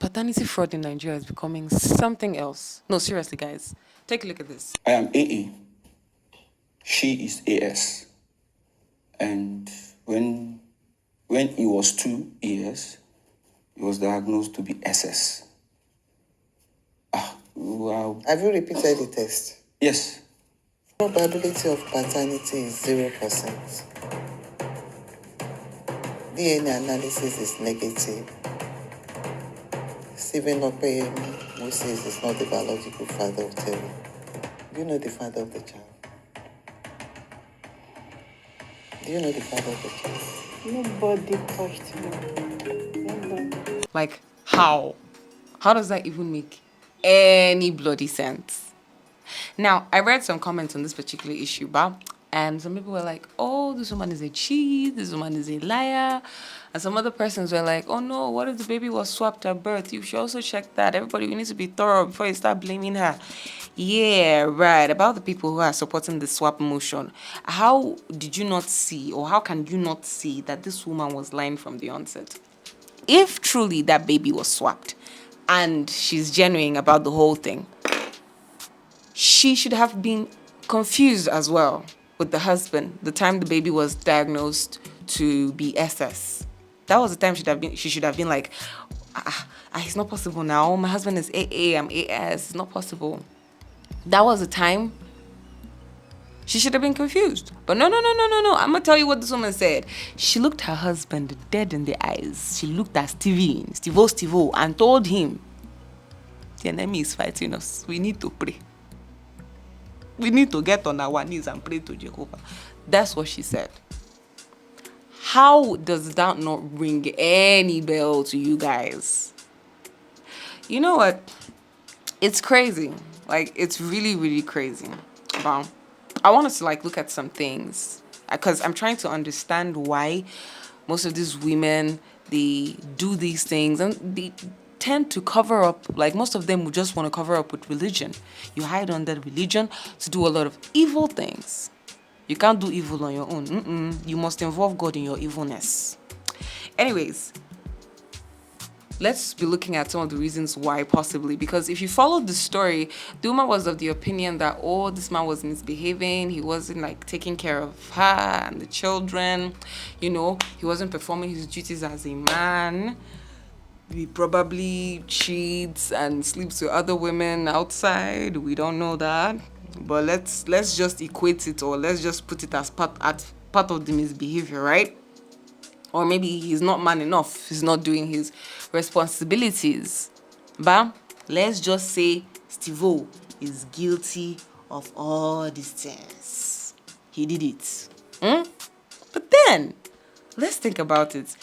Paternity fraud in Nigeria is becoming something else. No, seriously, guys. Take a look at this. I am AA. She is AS. And when he was 2 years, he was diagnosed to be SS. Wow. Have you repeated the test? Yes. Probability of paternity is 0%. DNA analysis is negative. Stephen Opeyemi, who says it's not the biological father of Terry. Do you know the father of the child? Do you know the father of the child? Nobody touched me. Nobody. Like, how? How does that even make any bloody sense? Now, I read some comments on this particular issue, and some people were like, oh, this woman is a cheat, this woman is a liar. And some other persons were like, oh no, what if the baby was swapped at birth? You should also check that. Everybody, we need to be thorough before you start blaming her. Yeah, right. About the people who are supporting the swap motion, how did you not see, or how can you not see that this woman was lying from the onset? If truly that baby was swapped and she's genuine about the whole thing, she should have been confused as well with the husband the time the baby was diagnosed to be SS. That was the time she should have been like, it's not possible now. My husband is AA, I'm AS. It's not possible. That was the time she should have been confused. But no. I'm going to tell you what this woman said. She looked her husband dead in the eyes. She looked at Steve-O, and told him, the enemy is fighting us. We need to pray. We need to get on our knees and pray to Jehovah. That's what she said. How does that not ring any bell to you guys? You know what? It's crazy. Like, it's really, really crazy. Wow. I want us to look at some things, because I'm trying to understand why most of these women, they do these things, and they tend to cover up. Like, most of them would just want to cover up with religion. You hide under religion to do a lot of evil things. You can't do evil on your own. You must involve God in your evilness. Anyways, let's be looking at some of the reasons why, possibly. Because if you followed the story, the woman was of the opinion that, this man was misbehaving. He wasn't taking care of her and the children. He wasn't performing his duties as a man. He probably cheats and sleeps with other women outside. We don't know that. But let's just equate it, or let's just put it as part of the misbehavior, right? Or maybe he's not man enough. He's not doing his responsibilities. But let's just say Steve-O is guilty of all these things. He did it. But then, let's think about it.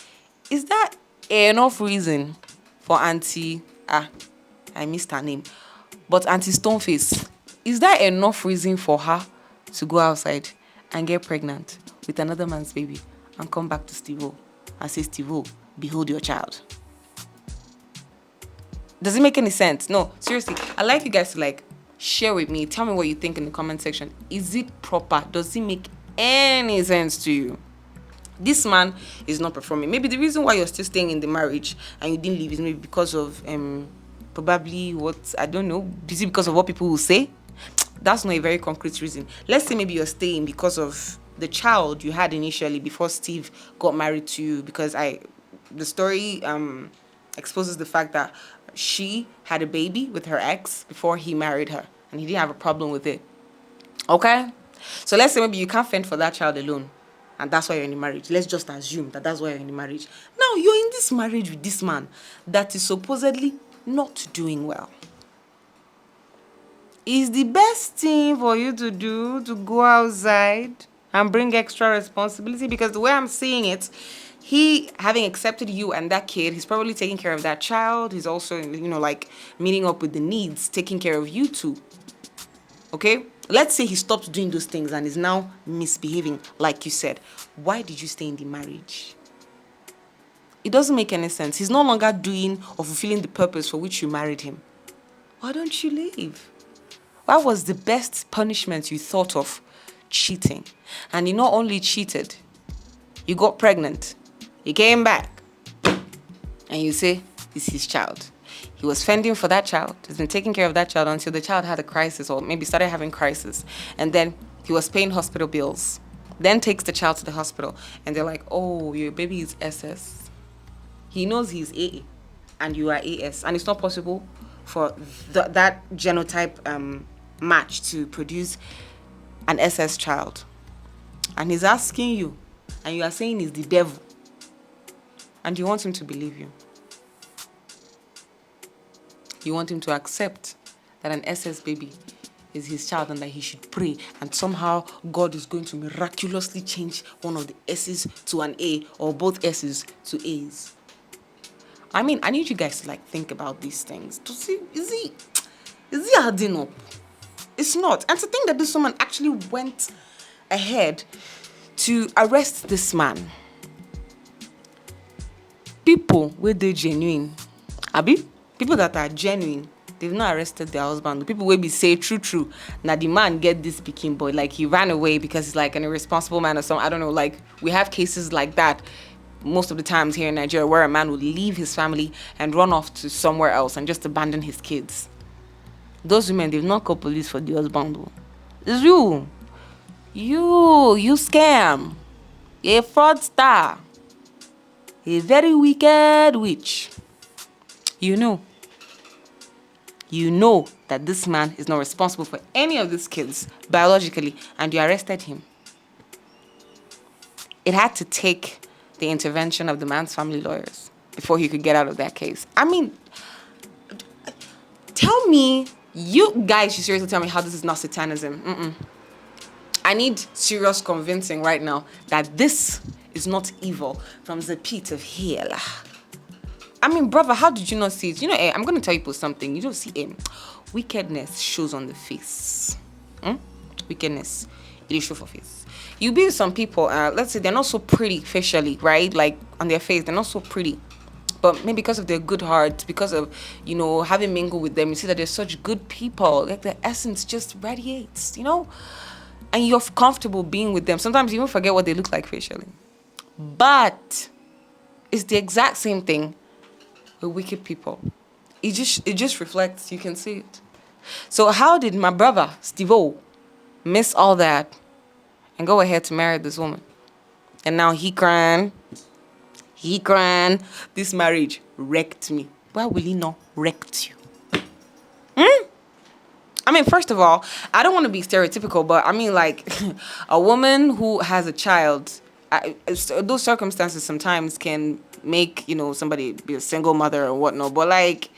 Is that enough reason for Auntie... I missed her name. But Auntie Stoneface, is that enough reason for her to go outside and get pregnant with another man's baby and come back to Steve-O and say, Steve-O, behold your child? Does it make any sense? No, seriously. I'd like you guys to share with me. Tell me what you think in the comment section. Is it proper? Does it make any sense to you? This man is not performing. Maybe the reason why you're still staying in the marriage and you didn't leave is maybe because of probably what, I don't know. Is it because of what people will say? That's not a very concrete reason. Let's say maybe you're staying because of the child you had initially before Steve got married to you, because the story exposes the fact that she had a baby with her ex before he married her, and he didn't have a problem with it. Okay? So let's say maybe you can't fend for that child alone, and that's why you're in the marriage. Let's just assume that that's why you're in the marriage. Now, you're in this marriage with this man that is supposedly not doing well. Is the best thing for you to do to go outside and bring extra responsibility? Because the way I'm seeing it, he, having accepted you and that kid, he's probably taking care of that child. He's also, meeting up with the needs, taking care of you too. Okay? Let's say he stopped doing those things and is now misbehaving, like you said. Why did you stay in the marriage? It doesn't make any sense. He's no longer doing or fulfilling the purpose for which you married him. Why don't you leave? What was the best punishment you thought of? Cheating. And you not only cheated, you got pregnant. You came back. And you say, this is his child. He was fending for that child. He's been taking care of that child until the child had a crisis or maybe started having crisis. And then he was paying hospital bills. Then takes the child to the hospital. And they're like, oh, your baby is SS. He knows he's AA and you are AS. And it's not possible for that genotype match to produce an SS child. And he's asking you. And you are saying he's the devil. And you want him to believe you. You want him to accept that an SS baby is his child and that he should pray. And somehow God is going to miraculously change one of the S's to an A or both S's to A's. I mean, I need you guys to like think about these things. To see, is he adding up? It's not. And to think that this woman actually went ahead to arrest this man. People where they genuine. Abi? People that are genuine, they've not arrested their husband. The people will be say true. Now the man get this Peking boy, like he ran away because he's like an irresponsible man or something. I don't know, like we have cases like that most of the times here in Nigeria where a man would leave his family and run off to somewhere else and just abandon his kids. Those women, they've not called police for the husband though. It's you. You scam. You're a fraudster. A very wicked witch. You know that this man is not responsible for any of these kids biologically, and you arrested him. It had to take the intervention of the man's family lawyers before he could get out of that case. I mean, tell me, you guys should seriously tell me how this is not satanism. I need serious convincing right now that this is not evil from the pit of hell. I mean, brother, how did you not see it? You know, I'm going to tell you something. You don't see wickedness shows on the face. Wickedness, it shows for face. You be with some people, let's say they're not so pretty facially, right? Like on their face, they're not so pretty. But maybe because of their good heart, because of, having mingled with them, you see that they're such good people. Like the essence just radiates, And you're comfortable being with them. Sometimes you even forget what they look like facially. But it's the exact same thing with wicked people. It just reflects. You can see it. So how did my brother, Steve-O, miss all that and go ahead to marry this woman? And now he crying. This marriage wrecked me. Why will he not wrecked you? I mean, first of all, I don't want to be stereotypical, but I mean, like, a woman who has a child, those circumstances sometimes can make, somebody be a single mother or whatnot. But like,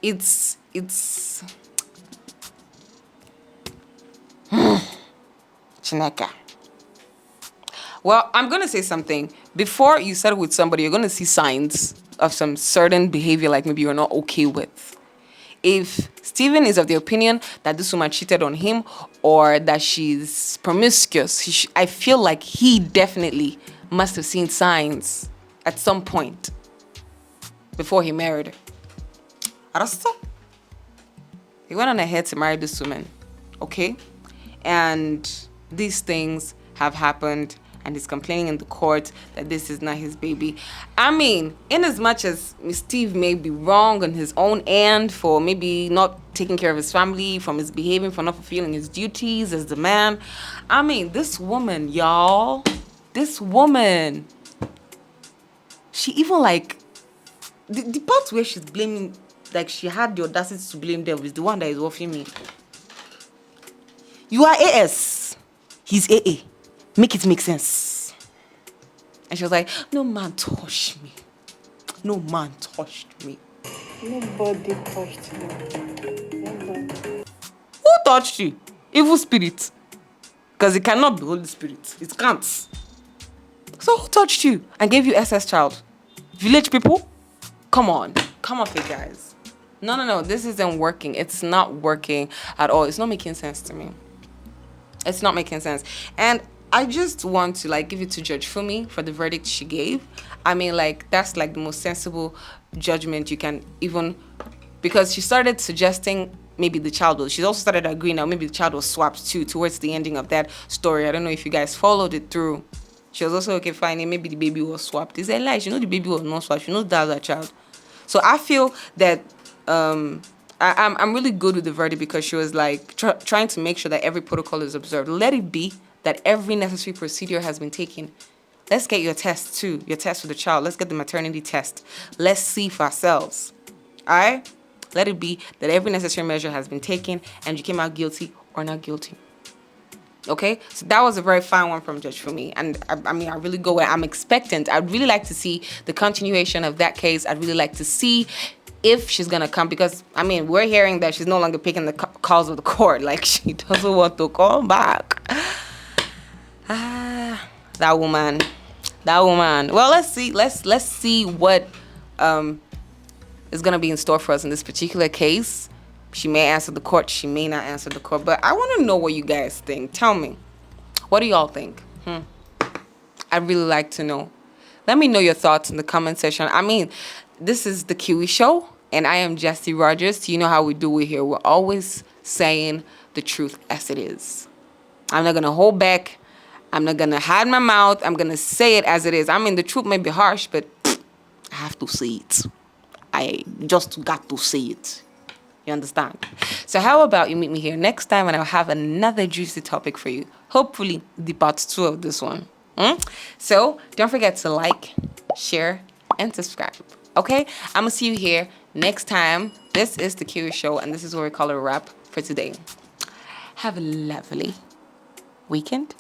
it's Chineka. Well, I'm going to say something. Before you settle with somebody, you're going to see signs of some certain behavior, like maybe you're not okay with. If Steven is of the opinion that this woman cheated on him or that she's promiscuous, I feel like he definitely must have seen signs at some point before he married her. Arasta? He went on ahead to marry this woman, okay? And these things have happened, and he's complaining in the court that this is not his baby. I mean, in as much as Steve may be wrong on his own end for maybe not taking care of his family, from his behaving, for not fulfilling his duties as the man. I mean, this woman, y'all, she even like, the part where she's blaming, like she had the audacity to blame them is the one that is offering me. You are AS. He's AA. Make it make sense. And she was like, no man touched me. No man touched me. Nobody touched me. Nobody. Who touched you? Evil spirit. Because it cannot be Holy Spirit. It can't. So who touched you and gave you SS child? Village people? Come on. Come off it, guys. No. This isn't working. It's not working at all. It's not making sense to me. It's not making sense. And I just want to like give it to Judge Fumi for the verdict she gave. I mean, like, that's like the most sensible judgment you can even, because she started suggesting maybe the child was, she also started agreeing now maybe the child was swapped too towards the ending of that story. I don't know if you guys followed it through. She was also okay, fine, maybe the baby was swapped. It's a lie. She knows the baby was not swapped. She knows that was her child. So I feel that I'm really good with the verdict because she was like trying to make sure that every protocol is observed. Let it be that every necessary procedure has been taken. Let's get your test too, your test for the child. Let's get the maternity test. Let's see for ourselves. All right? Let it be that every necessary measure has been taken and you came out guilty or not guilty. Okay, so that was a very fine one from Judge for me, and I mean, I really go where I'm expectant. I'd really like to see the continuation of that case. I'd really like to see if she's gonna come, because I mean, we're hearing that she's no longer picking the calls of the court. Like, she doesn't want to call back. That woman. Well, let's see. Let's see what is gonna be in store for us in this particular case. She may answer the court, she may not answer the court, but I want to know what you guys think. Tell me, what do y'all think? I'd really like to know. Let me know your thoughts in the comment section. I mean, this is the Kiwi Show, and I am Jessie Rogers. You know how we do it here. We're always saying the truth as it is. I'm not gonna hold back. I'm not gonna hide my mouth. I'm gonna say it as it is. I mean, the truth may be harsh, but I have to say it. I just got to say it. You understand? So how about you meet me here next time and I'll have another juicy topic for you. Hopefully the part 2 of this one. So don't forget to like, share, and subscribe. Okay? I'm going to see you here next time. This is the Kiwi Show, and this is what we call a wrap for today. Have a lovely weekend